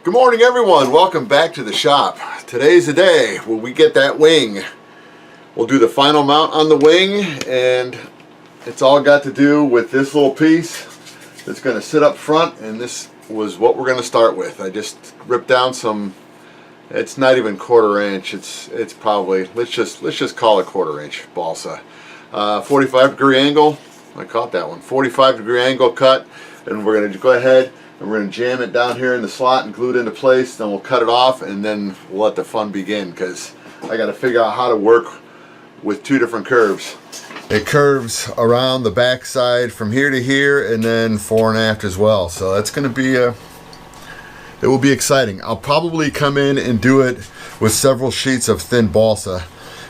Good morning, everyone. Welcome back to the shop. Today's the day when we get that wing. We'll do the final mount on the wing, and it's all got to do with this little piece that's going to sit up front, and this was what we're going to start with. I just ripped down some, it's not even 1/4 inch, it's probably, let's just call it 1/4 inch balsa. 45-degree angle, I caught that one, 45-degree angle cut, and we're going to go ahead and we're going to jam it down here in the slot and glue it into place. Then we'll cut it off, and then we'll let the fun begin, because I got to figure out how to work with two different curves. It curves around the back side from here to here, and then fore and aft as well. So that's going to be it will be exciting. I'll probably come in and do it with several sheets of thin balsa,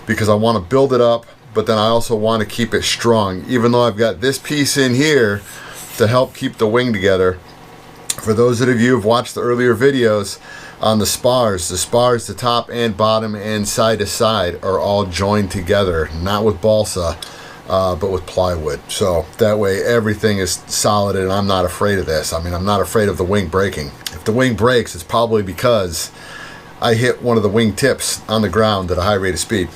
because I want to build it up, but then I also want to keep it strong. Even though I've got this piece in here to help keep the wing together. For those of you who've watched the earlier videos on the spars, the top and bottom and side to side are all joined together, not with balsa, but with plywood. So that way everything is solid, and I'm not afraid of this. I mean, I'm not afraid of the wing breaking. If the wing breaks, it's probably because I hit one of the wing tips on the ground at a high rate of speed.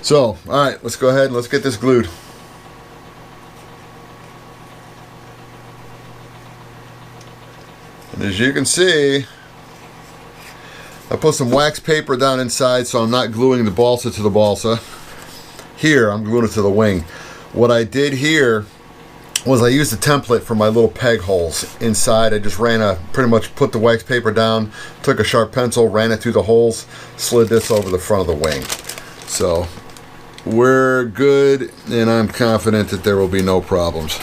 So, all right, let's go ahead and let's get this glued. And as you can see, I put some wax paper down inside, so I'm not gluing the balsa to the balsa. Here, I'm gluing it to the wing. What I did here was I used a template for my little peg holes inside. I just pretty much put the wax paper down, took a sharp pencil, ran it through the holes, slid this over the front of the wing. So we're good, and I'm confident that there will be no problems.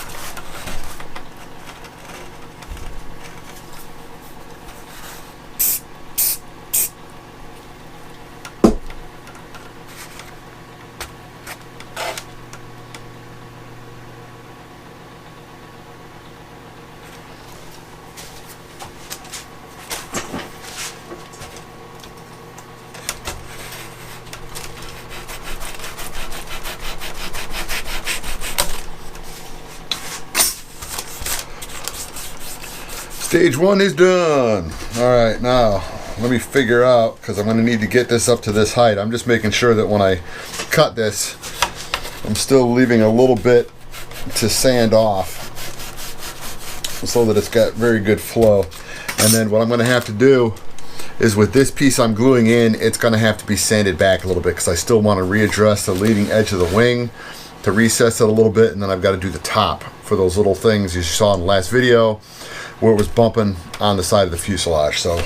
Stage one is done. All right, now let me figure out, because I'm going to need to get this up to this height. I'm just making sure that when I cut this, I'm still leaving a little bit to sand off so that it's got very good flow. And then what I'm going to have to do is, with this piece I'm gluing in, it's going to have to be sanded back a little bit, because I still want to readdress the leading edge of the wing to recess it a little bit, and then I've got to do the top for those little things you saw in the last video where it was bumping on the side of the fuselage. So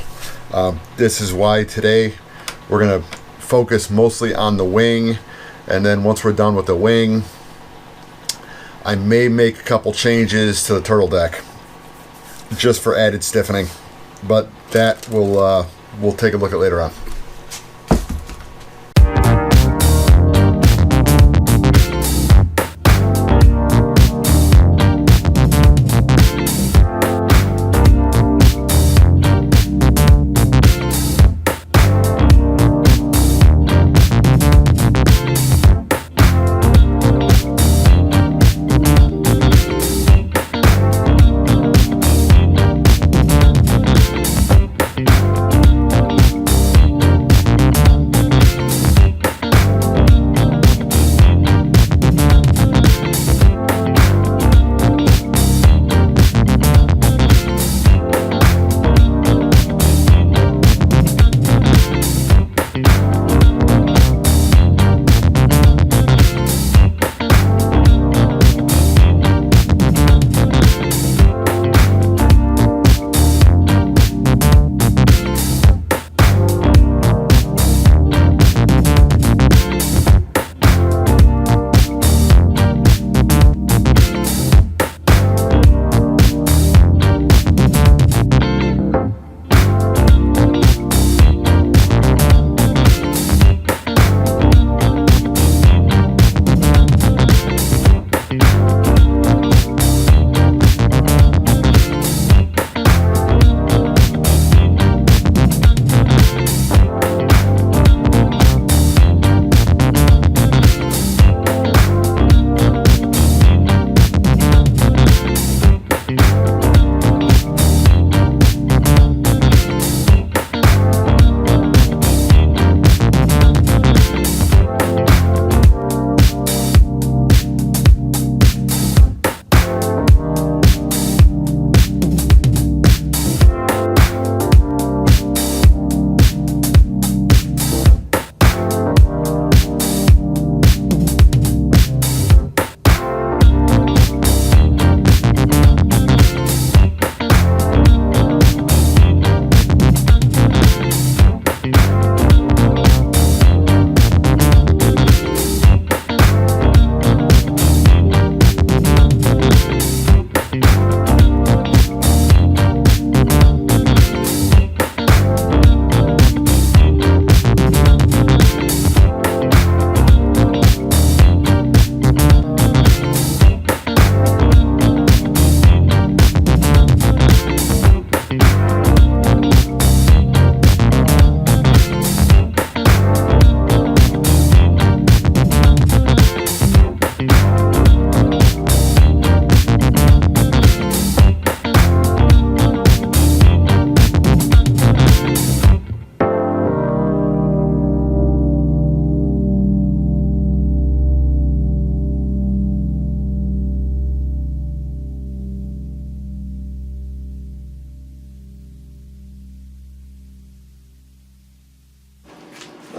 this is why today we're going to focus mostly on the wing, and then once we're done with the wing, I may make a couple changes to the turtle deck just for added stiffening, but that we'll take a look at later on.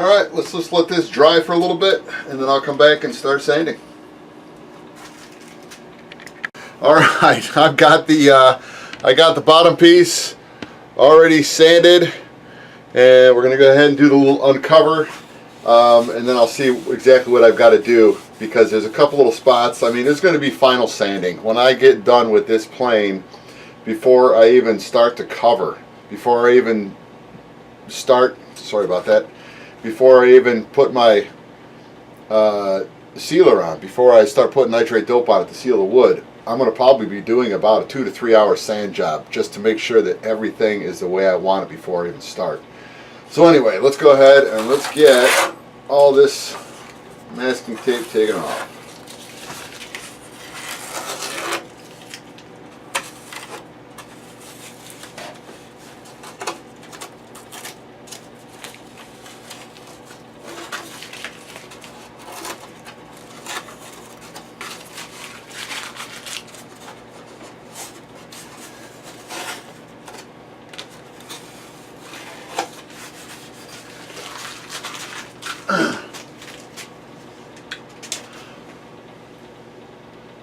Alright, let's just let this dry for a little bit, and then I'll come back and start sanding. Alright, I got the bottom piece already sanded, and we're going to go ahead and do the little uncover, and then I'll see exactly what I've got to do, because there's a couple little spots. I mean, there's going to be final sanding. When I get done with this plane, before I even start to cover, before I even start, sorry about that, before I even put my sealer on, before I start putting nitrate dope on it to seal the wood, I'm going to probably be doing about a 2 to 3 hour sand job just to make sure that everything is the way I want it before I even start. So anyway, let's go ahead and let's get all this masking tape taken off.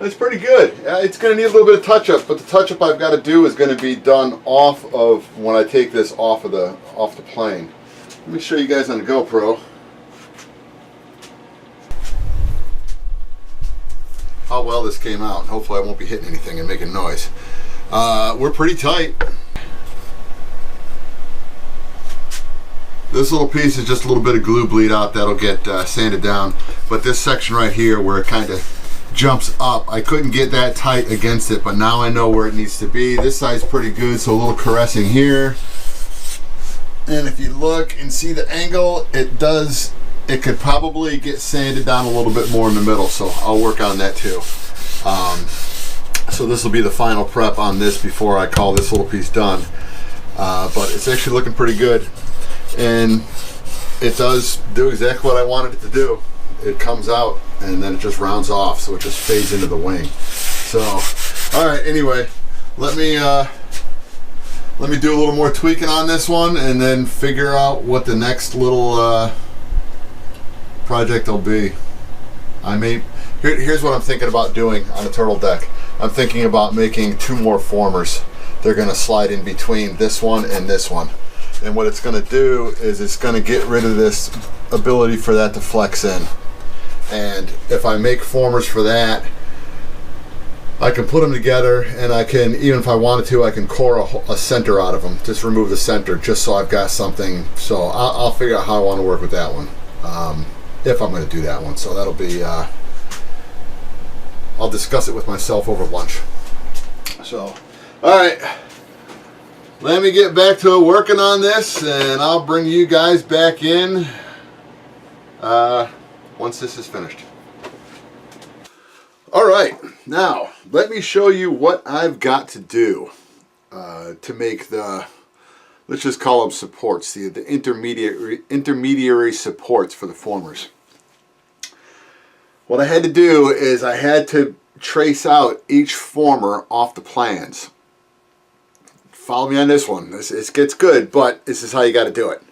It's pretty good. It's going to need a little bit of touch-up, but the touch-up I've got to do is going to be done off of when I take this off the plane. Let me show you guys on the GoPro how well this came out. Hopefully I won't be hitting anything and making noise. We're pretty tight. This little piece is just a little bit of glue bleed out that'll get sanded down, but this section right here where it kind of jumps up, I couldn't get that tight against it, but now I know where it needs to be. This side's pretty good, so a little caressing here, and if you look and see the angle, it could probably get sanded down a little bit more in the middle, so I'll work on that too. So this will be the final prep on this before I call this little piece done, but it's actually looking pretty good, and it does do exactly what I wanted it to do. It comes out and then it just rounds off, so it just fades into the wing. So, all right. Anyway, let me do a little more tweaking on this one, and then figure out what the next little project will be. Here's what I'm thinking about doing on the turtle deck. I'm thinking about making 2 more formers. They're going to slide in between this one and this one. And what it's going to do is it's going to get rid of this ability for that to flex in. And if I make formers for that, I can put them together, and I can, even if I wanted to, I can core a center out of them. Just remove the center, just so I've got something. So I'll figure out how I want to work with that one, if I'm going to do that one. So that'll be, I'll discuss it with myself over lunch. So, all right. Let me get back to working on this, and I'll bring you guys back in once this is finished. All right, now let me show you what I've got to do to make the, let's just call them supports, the intermediary supports for the formers. What I had to do is I had to trace out each former off the plans. Follow me on this one. It gets good, but this is how you got to do it.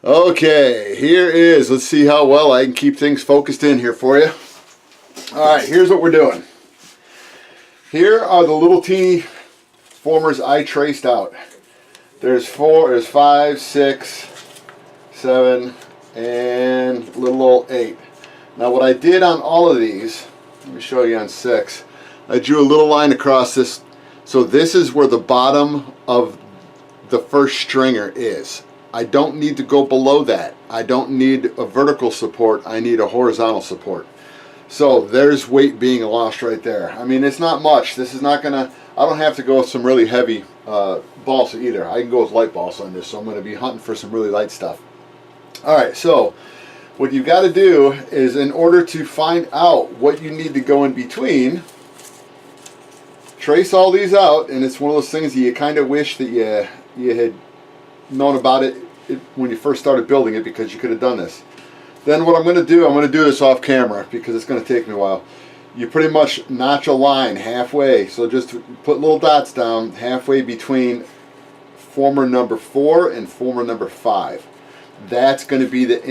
Okay, here is, let's see how well I can keep things focused in here for you. Alright, here's what we're doing. Here are the little teeny formers I traced out. There's 5, 6, 7, and little old 8. Now what I did on all of these, let me show you on 6, I drew a little line across this. So this is where the bottom of the first stringer is. I don't need to go below that. I don't need a vertical support. I need a horizontal support. So there's weight being lost right there. I mean, it's not much. This is not gonna, I don't have to go with some really heavy balsa either. I can go with light balsa on this, so I'm gonna be hunting for some really light stuff. All right, so what you've got to do is, in order to find out what you need to go in between, trace all these out, and it's one of those things that you kind of wish that you had known about it when you first started building it, because you could have done this. Then what I'm going to do this off camera because it's going to take me a while. You pretty much notch a line halfway, so just put little dots down halfway between former number 4 and former number 5. that's going to be the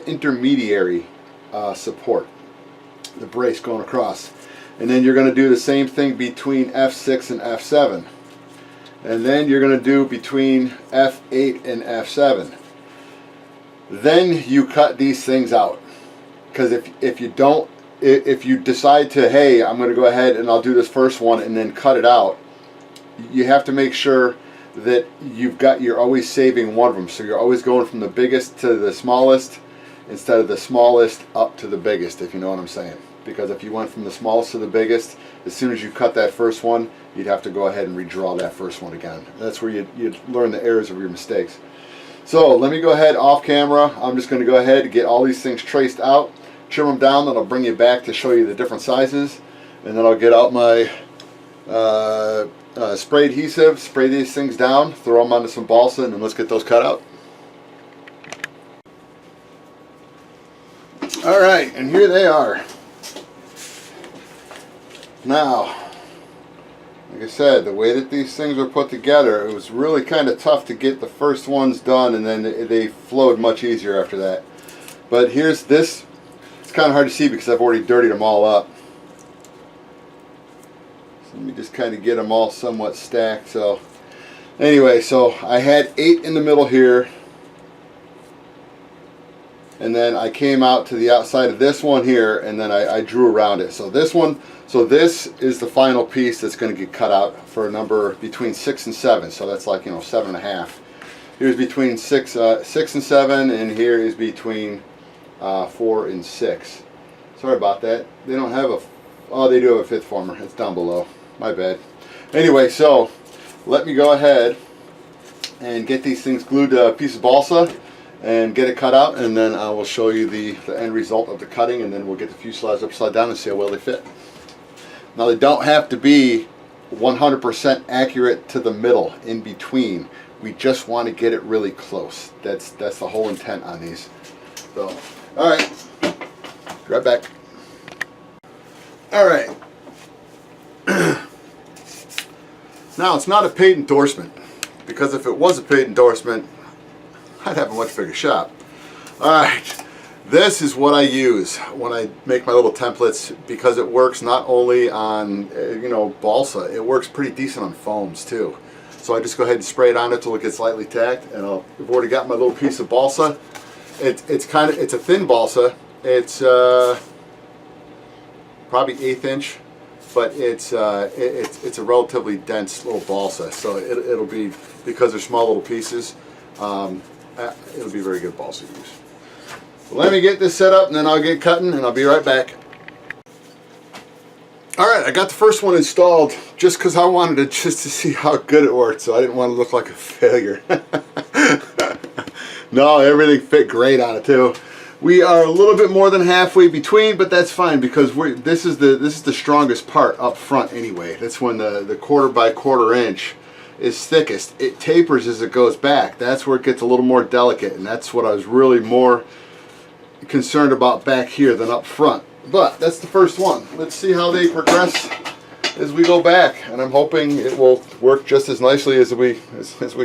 intermediary support, the brace going across. And then you're going to do the same thing between F6 and F7. And then you're going to do between F8 and F7. Then you cut these things out. Because if you don't, if you decide to, hey, I'm going to go ahead and I'll do this first one and then cut it out, you have to make sure that you're always saving one of them. So you're always going from the biggest to the smallest instead of the smallest up to the biggest, if you know what I'm saying. Because if you went from the smallest to the biggest, as soon as you cut that first one, you'd have to go ahead and redraw that first one again. That's where you'd learn the errors of your mistakes. So let me go ahead off camera. I'm just going to go ahead and get all these things traced out, trim them down, then I'll bring you back to show you the different sizes, and then I'll get out my spray adhesive, spray these things down, throw them onto some balsa, and then let's get those cut out. Alright, and here they are. Now, like I said, the way that these things were put together, it was really kind of tough to get the first ones done, and then they flowed much easier after that. But here's this. It's kind of hard to see because I've already dirtied them all up. So let me just kind of get them all somewhat stacked. So anyway, so I had 8 in the middle here. And then I came out to the outside of this one here, and then I drew around it. So this one, so this is the final piece that's going to get cut out for a number between 6 and 7. So that's like, 7.5. Here's between 6 and 7, and here is between 4 and 6. Sorry about that. They don't have a, oh, they do have a fifth former. It's down below. My bad. Anyway, so let me go ahead and get these things glued to a piece of balsa and get it cut out, and then I will show you the end result of the cutting, and then we'll get the fuselage upside down and see how well they fit. Now, they don't have to be 100% accurate to the middle in between. We just want to get it really close. That's the whole intent on these. So, all right, right back. All right. Now, it's not a paid endorsement, because if it was a paid endorsement, I'd have a much bigger shop. Alright, this is what I use when I make my little templates, because it works not only on, balsa, it works pretty decent on foams too. So I just go ahead and spray it on it till it gets lightly tacked, and I've already got my little piece of balsa. It's a thin balsa. It's probably 1/8 inch, but it's a relatively dense little balsa. So it'll be, because they're small little pieces, it'll be very good balsa use. So let me get this set up, and then I'll get cutting, and I'll be right back. Alright, I got the first one installed just because I wanted to to see how good it worked, so I didn't want to look like a failure. No, everything fit great on it too. We are a little bit more than halfway between, but that's fine, because this is the strongest part up front anyway. That's when the 1/4 by 1/4 inch is thickest. It tapers as it goes back. That's where it gets a little more delicate, and that's what I was really more concerned about back here than up front. But that's the first one. Let's see how they progress as we go back, and I'm hoping it will work just as nicely as we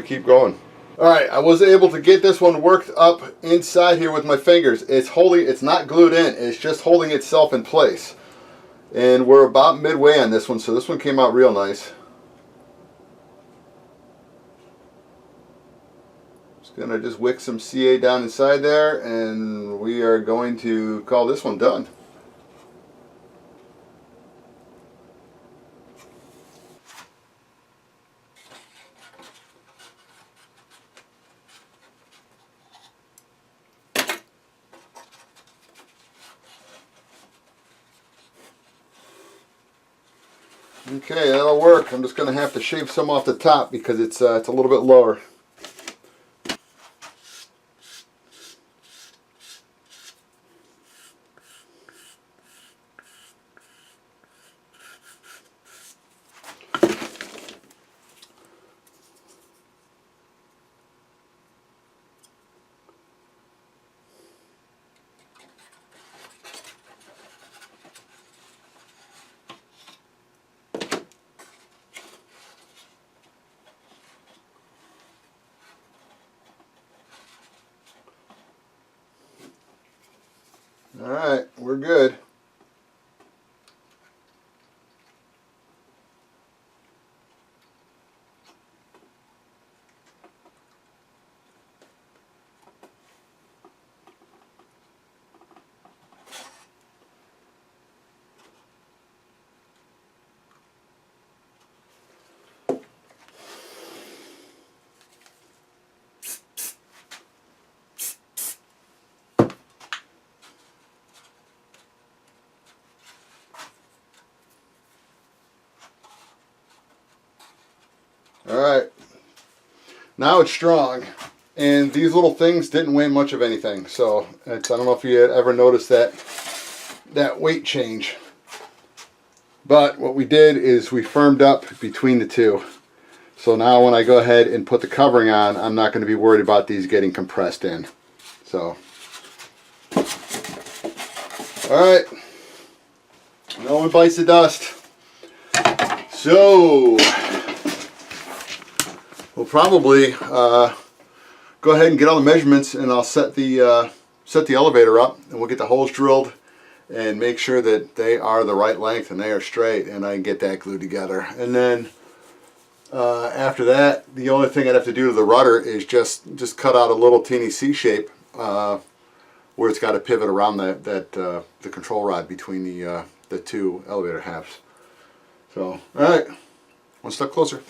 keep going. Alright, I was able to get this one worked up inside here with my fingers. It's not glued in, it's just holding itself in place. And we're about midway on this one, so this one came out real nice. Gonna just wick some CA down inside there, and we are going to call this one done. Okay, that'll work. I'm just gonna have to shave some off the top because it's a little bit lower. Alright, we're good. Alright, now it's strong, and these little things didn't weigh much of anything, so I don't know if you had ever noticed that weight change. But what we did is we firmed up between the two. So now when I go ahead and put the covering on, I'm not going to be worried about these getting compressed in. So, alright, no one bites the dust. So, we'll probably go ahead and get all the measurements, and I'll set the elevator up, and we'll get the holes drilled and make sure that they are the right length and they are straight, and I can get that glued together. And then after that, the only thing I'd have to do to the rudder is just cut out a little teeny C shape where it's got a pivot around the control rod between the two elevator halves. So, all right, one step closer.